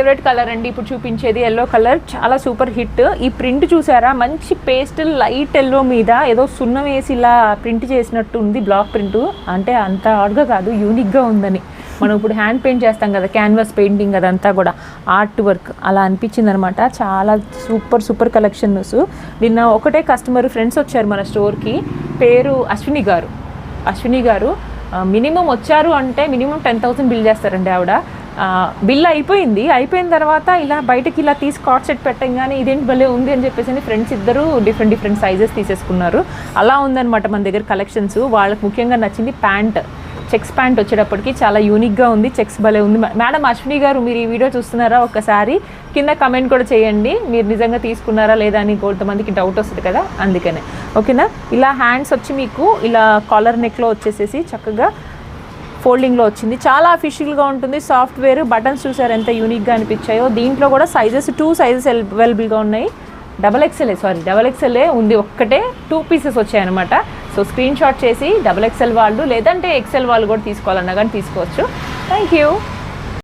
Favourite colour అండి ఇప్పుడు చూపించేది ఎల్లో కలర్, చాలా సూపర్ హిట్. ఈ ప్రింట్ చూసారా, మంచి పేస్టల్ లైట్ ఎల్లో మీద ఏదో సున్నం వేసి ఇలా ప్రింట్ చేసినట్టు ఉంది. బ్లాక్ ప్రింట్ అంటే అంత ఆడ్గా కాదు, యూనిక్గా ఉందని. మనం ఇప్పుడు హ్యాండ్ పెయింట్ చేస్తాం కదా, క్యాన్వాస్ పెయింటింగ్ అదంతా కూడా ఆర్ట్ వర్క్ అలా అనిపించింది అనమాట. చాలా సూపర్ కలెక్షన్స్. నిన్న ఒకటే కస్టమర్ ఫ్రెండ్స్ వచ్చారు మన స్టోర్కి, పేరు అశ్విని గారు. మినిమం వచ్చారు అంటే మినిమం 10,000 బిల్ చేస్తారండి ఆవిడ. బిల్ అయిపోయిన తర్వాత ఇలా బయటకి ఇలా తీసి కార్డ్ సెట్ పెట్టంగానే ఇదేంటి భలే ఉంది అని చెప్పేసి ఫ్రెండ్స్ ఇద్దరు డిఫరెంట్ సైజెస్ తీసేసుకున్నారు. అలా ఉందన్నమాట మన దగ్గర కలెక్షన్స్. వాళ్ళకి ముఖ్యంగా నచ్చింది చెక్స్ ప్యాంట్ వచ్చేటప్పటికి చాలా యూనిక్గా ఉంది, చెక్స్ భలే ఉంది. మేడం అశ్విని గారు, మీరు ఈ వీడియో చూస్తున్నారా? ఒక్కసారి కింద కమెంట్ కూడా చేయండి, మీరు నిజంగా తీసుకున్నారా లేదా అని కొంతమందికి డౌట్ వస్తుంది కదా, అందుకనే. ఓకేనా, ఇలా హ్యాండ్స్ వచ్చి మీకు ఇలా కాలర్ నెక్లో వచ్చేసేసి చక్కగా ఫోల్డింగ్లో వచ్చింది. చాలా అఫీషియల్గా ఉంటుంది. సాఫ్ట్వేర్ బటన్స్ చూసారు ఎంత యూనిక్గా అనిపించాయో. దీంట్లో కూడా టూ సైజెస్ అవైలబుల్గా ఉన్నాయి. డబల్ ఎక్స్ఎల్ఏ ఉంది, ఒక్కటే 2 పీసెస్ వచ్చాయన్నమాట. సో స్క్రీన్ షాట్ చేసి XXL వాళ్ళు లేదంటే XL వాళ్ళు కూడా తీసుకోవాలన్నా కానీ తీసుకోవచ్చు. Thank you.